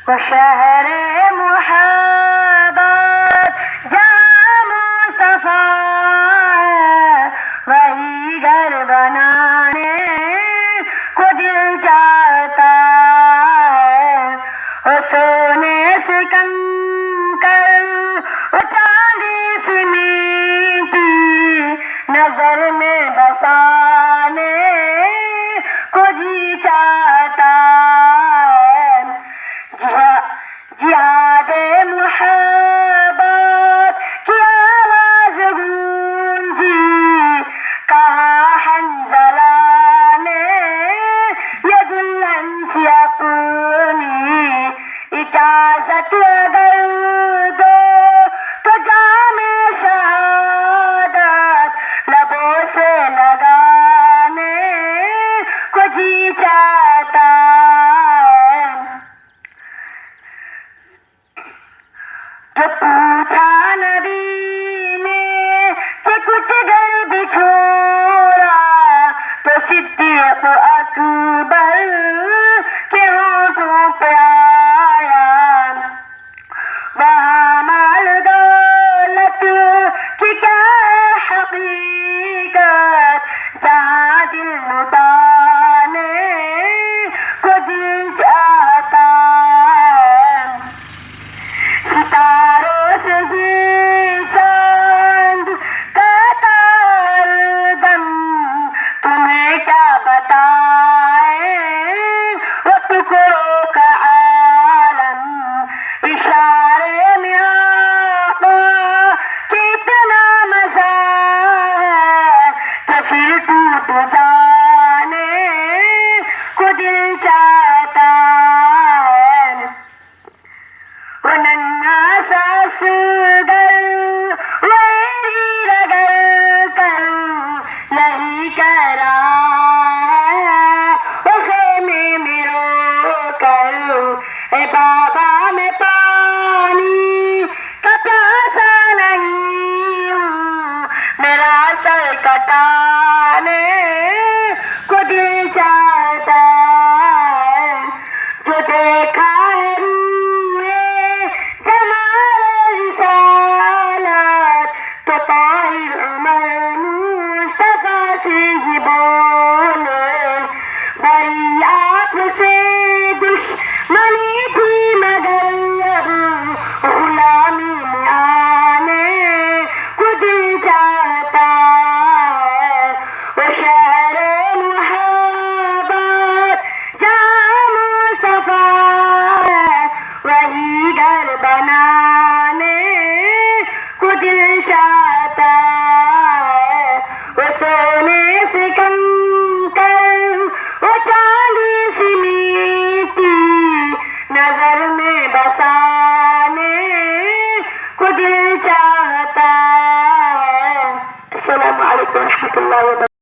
वो शहर मुहब्बत जहाँ मुस्तफा है, वही घर बनाने को दिल चाहता है। वो सोने से कंकर, वो चांदी से मीठी, नजर में बसाने को जी चाहता है। जिहादे मुहब्बत की आवाज गूंजी, कहा हंज़ला ने ये दुल्हन सी अपनी, इजाजत अगर दो तो जामे शहादत लबों से लगाने को जी चाहता है। जो पूछा नबी ने कि कुछ घर भी छोड़ा, तो सिद्दीक़ अकबर के होठों पे आया। वहाँ माल दौलत की क्या है हकीकत, जहाँ दिल लुटाने को दिल चाहता है। सितारों से ये चांद कहता हरदम, तुम्हें क्या बताए वो टुकड़ों का आलम। इशारे में आका कितना मजा है, कि फिर टूट जाने को दिल चाहता है। वो नन्हा सा असगर वही रगड़ कर यही कह रहा है, वो खेमे में रो कर, ए बाबा मैं पानी का प्यासा नहीं हूँ, मेरा सर कटाने को दिल चाहता है। जो देखा है तो ताहिर उमर मुस्तफा से ही बोले, बड़ी आपसे दुश्मनी थी मगर अब गुलामी में आने को दिल चाहता है। वो शहर मुहब्बत जहाँ मुस्तफा है, वही घर बनाने को दिल चाहता है। वो सोने से कंकर, वो चांदी सी मीठी, नजर में बसाने को दिल चाहता है। अस्सलामु अलैकुम व रहमतुल्लाहि व बरकातुहू।